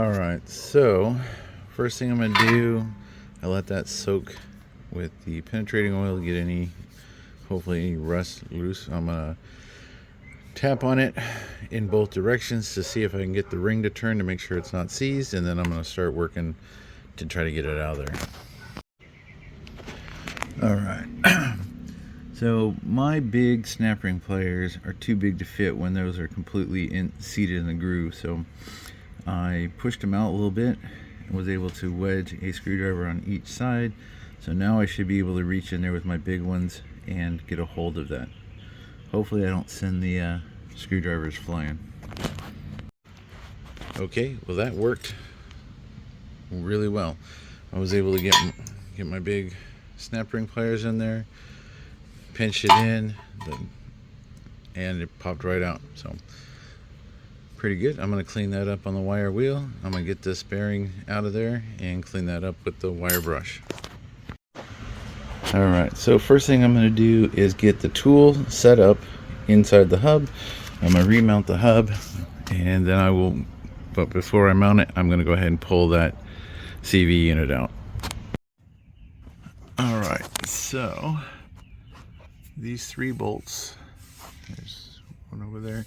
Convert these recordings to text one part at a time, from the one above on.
Alright, so first thing I'm going to do, I let that soak with the penetrating oil to get hopefully any rust loose. I'm going to tap on it in both directions to see if I can get the ring to turn to make sure it's not seized, and then I'm going to start working to try to get it out of there. Alright, so my big snap ring pliers are too big to fit when those are completely seated in the groove, so I pushed them out a little bit and was able to wedge a screwdriver on each side. So now I should be able to reach in there with my big ones and get a hold of that. Hopefully I don't send the screwdrivers flying. Okay, well that worked really well. I was able to get my big snap ring pliers in there, pinch it in, and it popped right out. So pretty good. I'm going to clean that up on the wire wheel. I'm going to get this bearing out of there and clean that up with the wire brush. Alright, so first thing I'm going to do is get the tool set up inside the hub. I'm going to remount the hub, and then but before I mount it, I'm going to go ahead and pull that CV unit out. Alright, so these 3 bolts, there's one over there,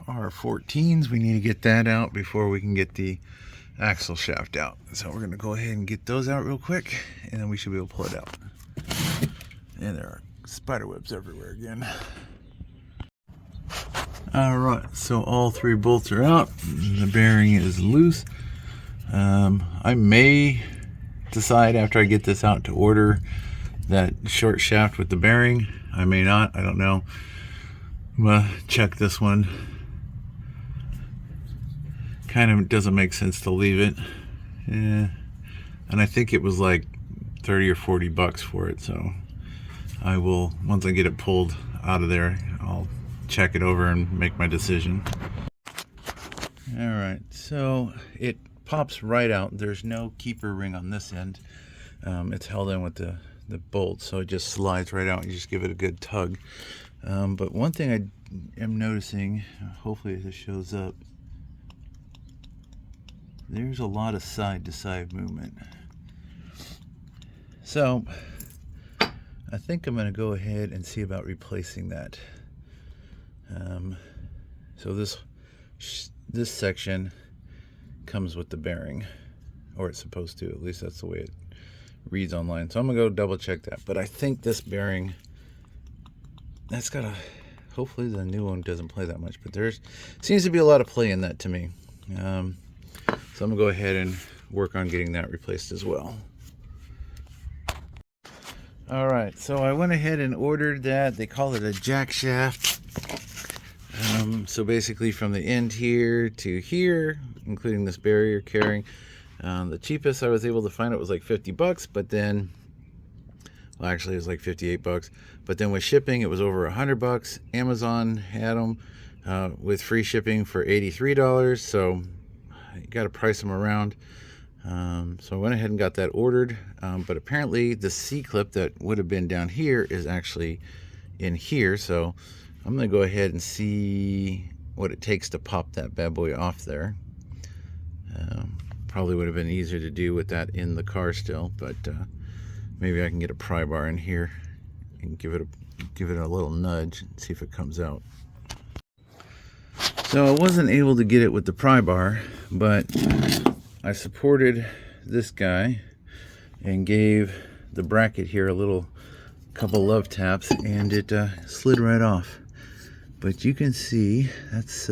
are 14s. We need to get that out before we can get the axle shaft out. So we're going to go ahead and get those out real quick, and then we should be able to pull it out. And there are spider webs everywhere again. Alright, so all 3 bolts are out. The bearing is loose. I may decide after I get this out to order that short shaft with the bearing. I may not, I don't know. I'm going to check this one. Kind of doesn't make sense to leave it. Yeah. And I think it was like 30 or 40 bucks for it, so I will, once I get it pulled out of there, I'll check it over and make my decision. Alright, so it pops right out. There's no keeper ring on this end. It's held in with the bolt, so it just slides right out. You just give it a good tug. But one thing I am noticing, hopefully this shows up, there's a lot of side to side movement. So I think I'm going to go ahead and see about replacing that. So this section comes with the bearing, or it's supposed to, at least that's the way it reads online. So I'm going to go double check that. But I think this bearing, that's got a, hopefully the new one doesn't play that much, but there's seems to be a lot of play in that to me. So I'm going to go ahead and work on getting that replaced as well. Alright, so I went ahead and ordered that. They call it a jack shaft. So basically from the end here to here, including this barrier carrying, the cheapest I was able to find it was like 50 bucks, but then, well actually it was like 58 bucks, but then with shipping it was over 100 bucks. Amazon had them with free shipping for $83, so you got to price them around. So I went ahead and got that ordered, but apparently the C-clip that would have been down here is actually in here, so I'm going to go ahead and see what it takes to pop that bad boy off there. Probably would have been easier to do with that in the car still, but maybe I can get a pry bar in here and give it a little nudge and see if it comes out. So I wasn't able to get it with the pry bar, but I supported this guy and gave the bracket here a couple love taps, and it slid right off. But you can see that's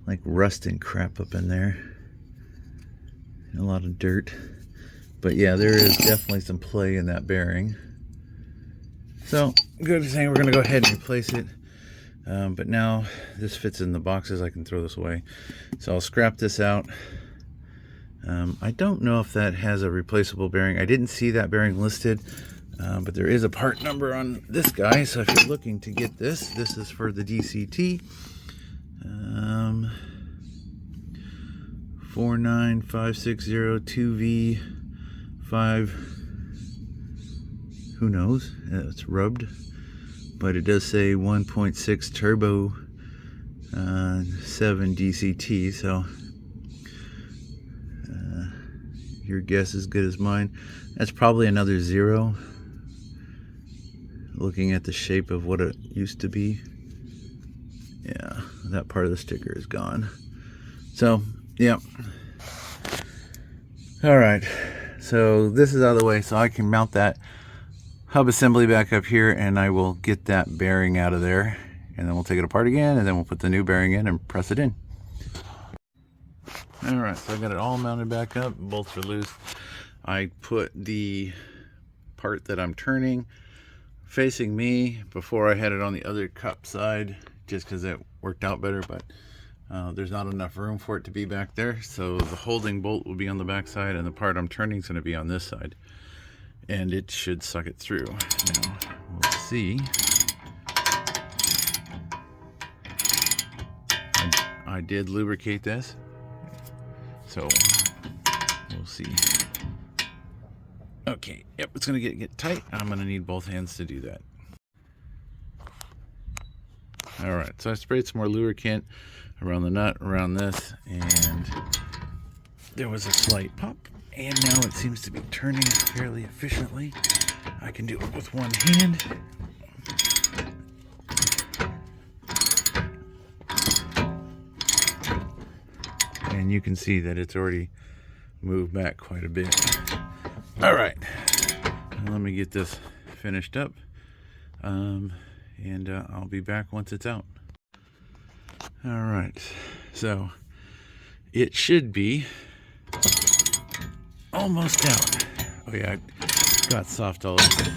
like rust and crap up in there, a lot of dirt. But yeah, there is definitely some play in that bearing. So good thing we're going to go ahead and replace it. But now this fits in the boxes, I can throw this away. So I'll scrap this out. I don't know if that has a replaceable bearing. I didn't see that bearing listed, but there is a part number on this guy. So if you're looking to get this is for the DCT. 49560-2V5. Who knows? It's rubbed, but it does say 1.6 turbo 7 DCT. So Your guess is good as mine. That's probably another 0. Looking at the shape of what it used to be. Yeah, that part of the sticker is gone. So, yeah. Alright, so this is out of the way, so I can mount that hub assembly back up here, and I will get that bearing out of there, and then we'll take it apart again, and then we'll put the new bearing in and press it in. Alright, so I got it all mounted back up, bolts are loose. I put the part that I'm turning facing me before I had it on the other cup side, just because it worked out better, but there's not enough room for it to be back there, so the holding bolt will be on the back side, and the part I'm turning is going to be on this side, and it should suck it through. Now, we'll see. I did lubricate this, so we'll see. Okay, yep, it's going to get tight. I'm going to need both hands to do that. Alright, so I sprayed some more lubricant around the nut, around this, and there was a slight pop, and now it seems to be turning fairly efficiently. I can do it with one hand. And you can see that it's already moved back quite a bit. Alright, let me get this finished up, and I'll be back once it's out. Alright, so it should be almost out. Oh yeah, I got soft all over.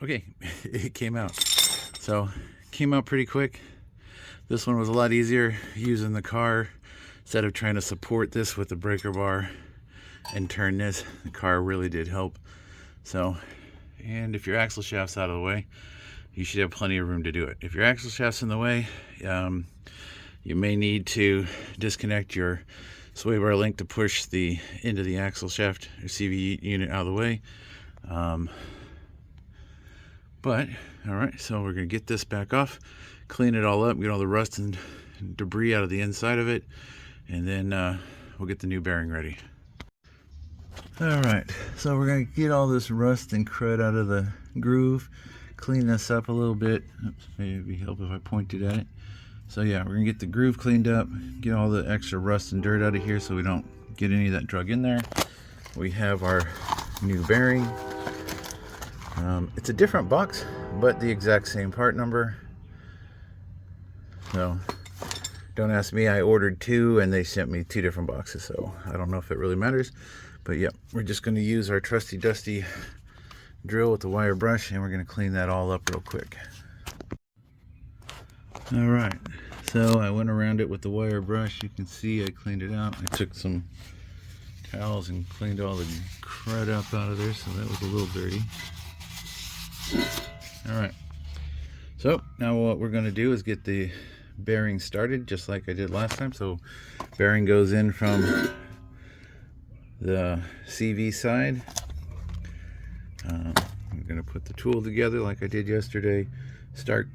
Okay, it came out. So, came out pretty quick. This one was a lot easier using the car. Instead of trying to support this with the breaker bar and turn this, the car really did help. So, and if your axle shaft's out of the way, you should have plenty of room to do it. If your axle shaft's in the way, you may need to disconnect your sway bar link to push the end of the axle shaft or CV unit out of the way. But, alright, so we're going to get this back off, clean it all up, get all the rust and debris out of the inside of it, and then we'll get the new bearing ready. Alright, so we're going to get all this rust and crud out of the groove, clean this up a little bit. Oops, maybe help if I pointed at it. So yeah, we're going to get the groove cleaned up, get all the extra rust and dirt out of here so we don't get any of that drug in there. We have our new bearing. It's a different box, but the exact same part number. So don't ask me, I ordered 2 and they sent me 2 different boxes, so I don't know if it really matters. But yeah, we're just going to use our trusty dusty drill with the wire brush, and we're going to clean that all up real quick. Alright, so I went around it with the wire brush. You can see I cleaned it out. I took some towels and cleaned all the crud up out of there, so that was a little dirty. Alright, so now what we're going to do is get the bearing started just like I did last time. So bearing goes in from the CV side. I'm going to put the tool together like I did yesterday, start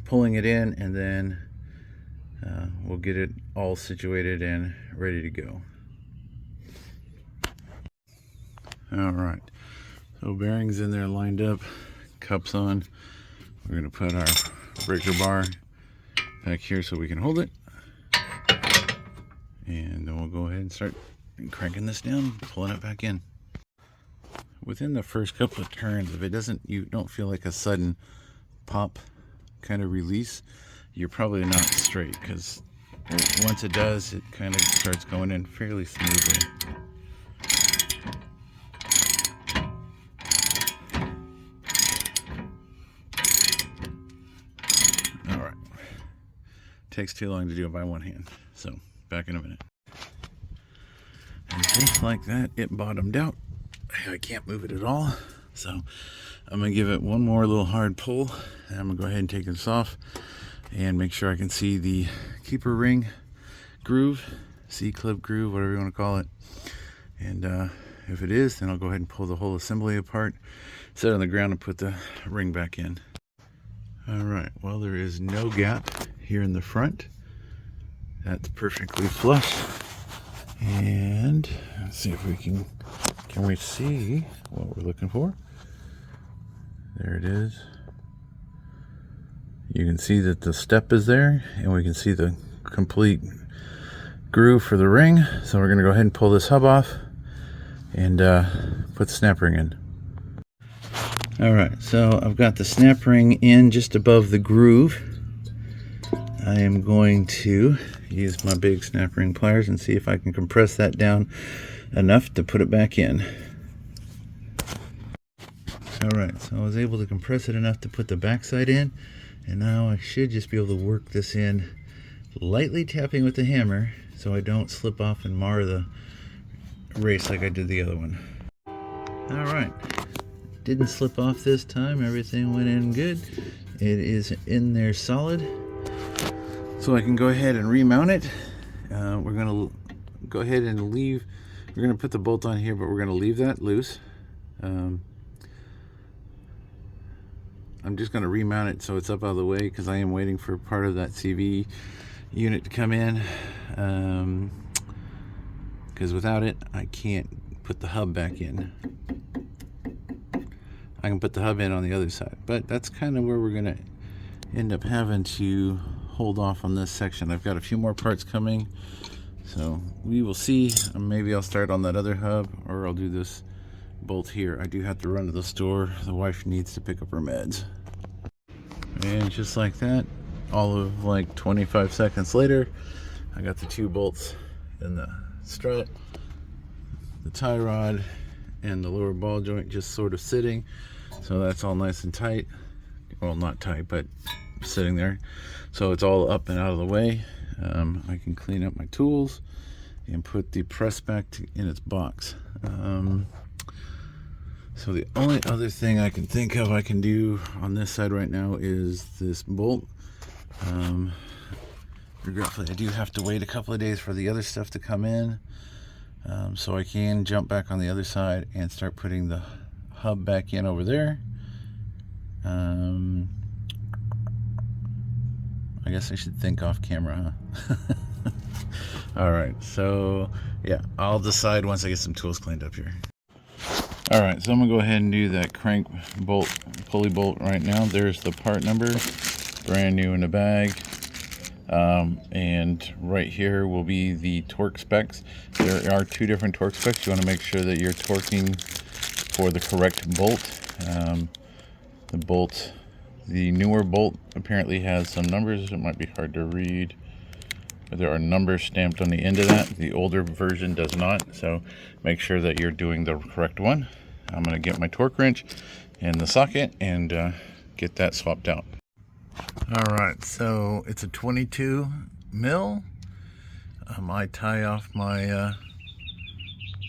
pulling it in, and then we'll get it all situated and ready to go. Alright, so bearings in there lined up, cups on. We're going to put our breaker bar back here so we can hold it, and then we'll go ahead and start cranking this down, pulling it back in. Within the first couple of turns, if it doesn't, you don't feel like a sudden pop kind of release, you're probably not straight, because once it does, it kind of starts going in fairly smoothly. Alright, takes too long to do it by one hand, so back in a minute. And just like that, it bottomed out. I can't move it at all, so I'm going to give it one more little hard pull, and I'm going to go ahead and take this off and make sure I can see the keeper ring groove, C-clip groove, whatever you want to call it. And if it is, then I'll go ahead and pull the whole assembly apart, set it on the ground, and put the ring back in. Alright, well, there is no gap here in the front. That's perfectly flush. And let's see if we can we see what we're looking for? There it is. You can see that the step is there, and we can see the complete groove for the ring. So we're going to go ahead and pull this hub off and put the snap ring in. Alright, so I've got the snap ring in just above the groove. I am going to use my big snap ring pliers and see if I can compress that down enough to put it back in. Alright, so I was able to compress it enough to put the backside in, and now I should just be able to work this in, lightly tapping with the hammer so I don't slip off and mar the race like I did the other one. Alright, didn't slip off this time, everything went in good. It is in there solid. So I can go ahead and remount it. We're going to go ahead and leave, we're going to put the bolt on here, but we're going to leave that loose. I'm just going to remount it so it's up out of the way because I am waiting for part of that CV unit to come in. Because without it, I can't put the hub back in. I can put the hub in on the other side, but that's kind of where we're going to end up having to hold off on this section. I've got a few more parts coming, so we will see. Maybe I'll start on that other hub, or I'll do this bolt here. I do have to run to the store. The wife needs to pick up her meds. And just like that, all of like 25 seconds later, I got the two bolts in the strut, the tie rod, and the lower ball joint just sort of sitting. So that's all nice and tight. Well, not tight, but sitting there. So it's all up and out of the way. I can clean up my tools and put the press back in its box. So the only other thing I can think of I can do on this side right now is this bolt. Regretfully, I do have to wait a couple of days for the other stuff to come in, so I can jump back on the other side and start putting the hub back in over there. I guess I should think off camera, huh? Alright, so yeah, I'll decide once I get some tools cleaned up here. Alright, so I'm going to go ahead and do that crank bolt, pulley bolt right now. There's the part number, brand new in the bag. And right here will be the torque specs. There are two different torque specs. You want to make sure that you're torquing for the correct bolt. The newer bolt apparently has some numbers. It might be hard to read, but there are numbers stamped on the end of that. The older version does not, so make sure that you're doing the correct one. I'm going to get my torque wrench and the socket and get that swapped out. Alright, so it's a 22 mil. I tie off my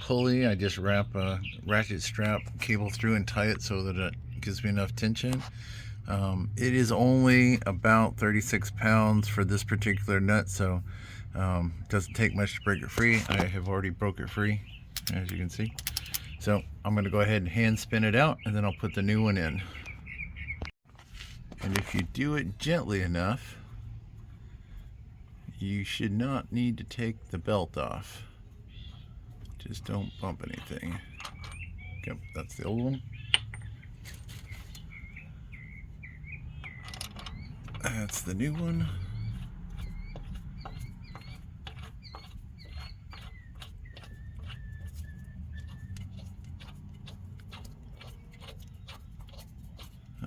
pulley. I just wrap a ratchet strap cable through and tie it so that it gives me enough tension. It is only about 36 pounds for this particular nut, so it doesn't take much to break it free. I have already broke it free, as you can see. So I'm going to go ahead and hand spin it out, and then I'll put the new one in. And if you do it gently enough, you should not need to take the belt off. Just don't bump anything. Yep, that's the old one. That's the new one.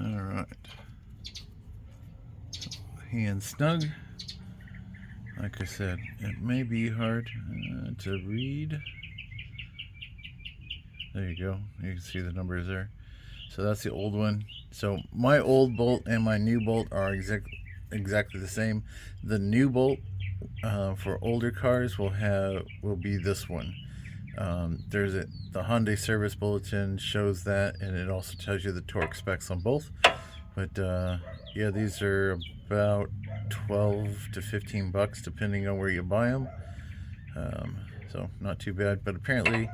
All right. Hand snug. Like I said, it may be hard to read. There you go. You can see the numbers there. So that's the old one. So my old bolt and my new bolt are exactly the same. The new bolt for older cars will be this one. The Hyundai service bulletin shows that, and it also tells you the torque specs on both. But yeah, these are about 12 to 15 bucks depending on where you buy them. So not too bad, but apparently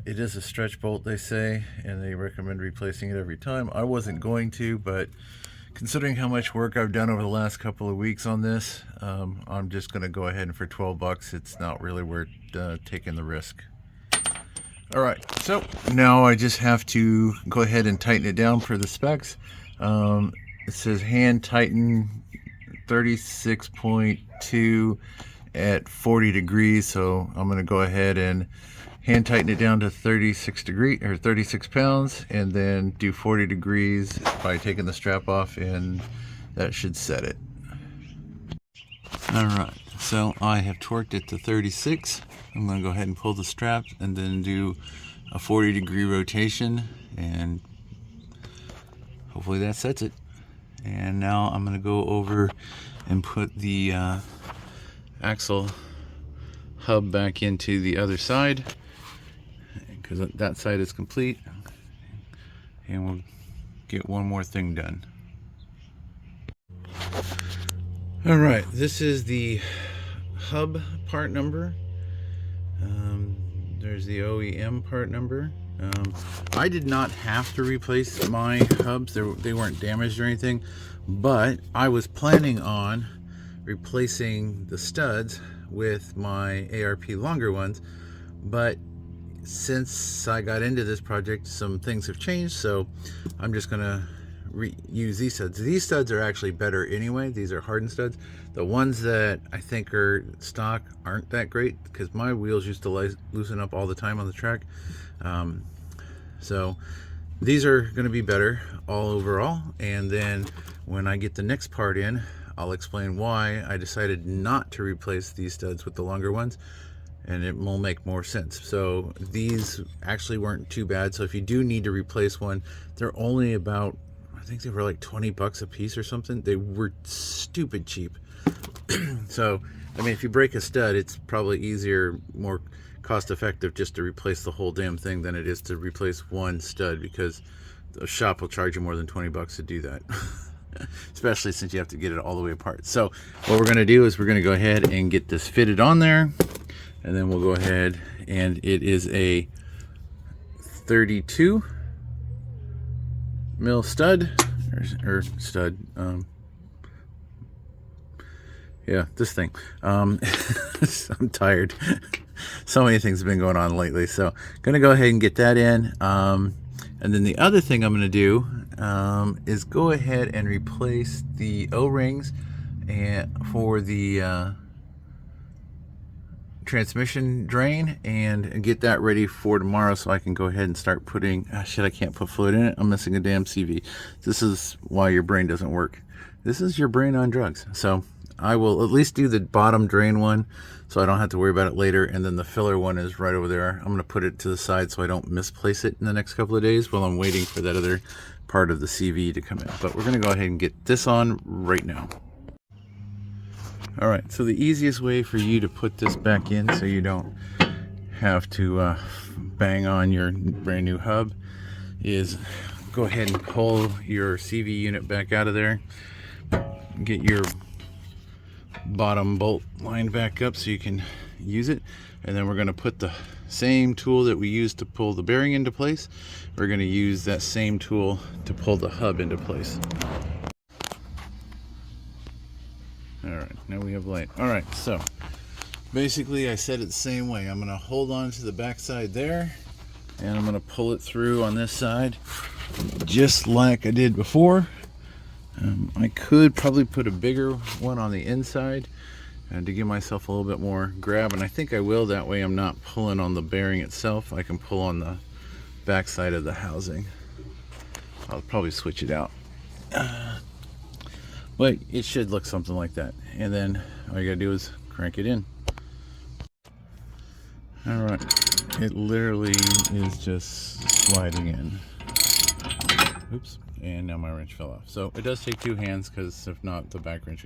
it is a stretch bolt, they say, and they recommend replacing it every time. I wasn't going to, but Considering how much work I've done over the last couple of weeks on this, I'm just going to go ahead and for 12 bucks, it's not really worth taking the risk. All right, so now I just have to go ahead and tighten it down for the specs. It says hand tighten 36.2 at 40 degrees, so I'm going to go ahead and hand tighten it down to 36 pounds, and then do 40 degrees by taking the strap off, and that should set it. All right, so I have torqued it to 36. I'm going to go ahead and pull the strap and then do a 40-degree rotation, and hopefully that sets it. And now I'm going to go over and put the axle hub back into the other side, because that side is complete, and we'll get one more thing done. All right, this is the hub part number. There's the OEM part number. I did not have to replace my hubs. They weren't damaged or anything, but I was planning on replacing the studs with my ARP longer ones, but since I got into this project, some things have changed, so I'm just gonna use these studs. These studs are actually better anyway. These are hardened studs. The ones that I think are stock aren't that great, because my wheels used to loosen up all the time on the track. So these are going to be better all overall, and then when I get the next part in, I'll explain why I decided not to replace these studs with the longer ones, and it will make more sense. So these actually weren't too bad. So if you do need to replace one, they're only about, I think they were like 20 bucks a piece or something. They were stupid cheap. So I mean, if you break a stud, it's probably easier, more cost effective just to replace the whole damn thing than it is to replace one stud, because the shop will charge you more than 20 bucks to do that. Especially since you have to get it all the way apart. So what we're going to do is we're going to go ahead and get this fitted on there, and then we'll go ahead, and it is a 32 mil stud, or stud, yeah, this thing. I'm tired. So many things have been going on lately, so gonna go ahead and get that in. And then the other thing I'm gonna do is go ahead and replace the O-rings and for the transmission drain, and get that ready for tomorrow, so I can go ahead and start putting, shit, I can't put fluid in it. I'm missing a damn CV. This is why your brain doesn't work. This is your brain on drugs. So I will at least do the bottom drain one, so I don't have to worry about it later, and then the filler one is right over there. I'm going to put it to the side so I don't misplace it in the next couple of days while I'm waiting for that other part of the CV to come in. But we're going to go ahead and get this on right now. Alright, so the easiest way for you to put this back in so you don't have to bang on your brand new hub is go ahead and pull your CV unit back out of there. Get your bottom bolt lined back up so you can use it, and then we're going to put the same tool that we used to pull the bearing into place. We're going to use that same tool to pull the hub into place. Alright, now we have light. Alright, so basically I said it the same way. I'm going to hold on to the back side there, and I'm going to pull it through on this side just like I did before. I could probably put a bigger one on the inside to give myself a little bit more grab, and I think I will. That way I'm not pulling on the bearing itself. I can pull on the back side of the housing. I'll probably switch it out. But it should look something like that. And then all you gotta do is crank it in. Alright, it literally is just sliding in. Oops. And now my wrench fell off. So it does take two hands, because if not, the back wrench.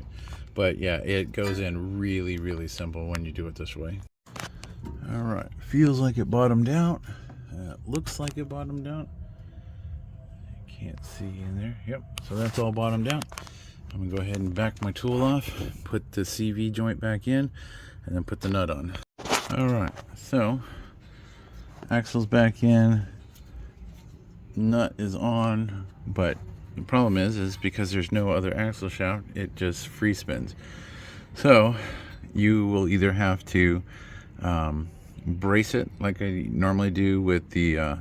But yeah, it goes in really, really simple when you do it this way. All right, feels like it bottomed out. Looks like it bottomed out. Can't see in there. Yep, so that's all bottomed out. I'm gonna go ahead and back my tool off, put the CV joint back in, and then put the nut on. All right, so axle's back in, nut is on, but The problem is because there's no other axle shaft, it just free spins. So you will either have to brace it like I normally do with the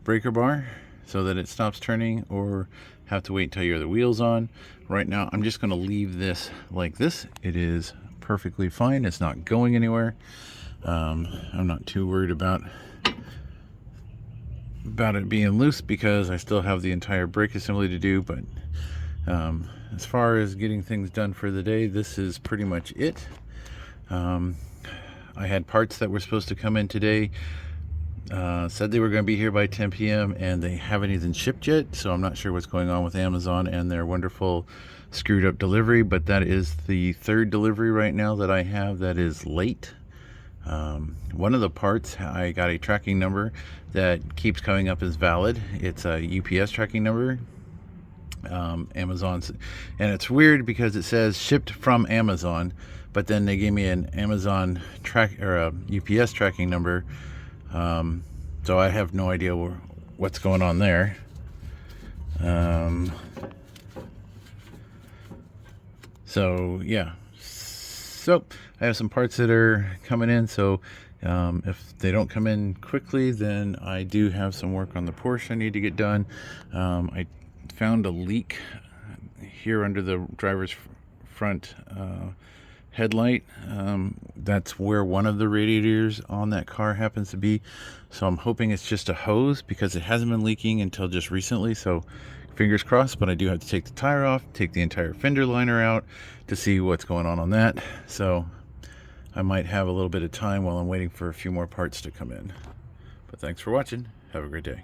breaker bar so that it stops turning, or have to wait until you have the wheels on. Right now I'm just going to leave this like this. It is perfectly fine. It's not going anywhere. I'm not too worried about it being loose because I still have the entire brake assembly to do. But as far as getting things done for the day, this is pretty much it. I had parts that were supposed to come in today, said they were going to be here by 10 p.m. and they haven't even shipped yet, so I'm not sure what's going on with Amazon and their wonderful screwed up delivery. But that is the third delivery right now that I have that is late. One of the parts, I got a tracking number that keeps coming up as valid. It's a UPS tracking number. Amazon's, and it's weird because it says shipped from Amazon, but then they gave me an Amazon track or a UPS tracking number. So I have no idea what's going on there. So yeah, so I have some parts that are coming in, so if they don't come in quickly, then I do have some work on the Porsche I need to get done. I found a leak here under the driver's front headlight. That's where one of the radiators on that car happens to be, so I'm hoping it's just a hose because it hasn't been leaking until just recently. So fingers crossed, but I do have to take the tire off, take the entire fender liner out to see what's going on that. So I might have a little bit of time while I'm waiting for a few more parts to come in. But thanks for watching. Have a great day.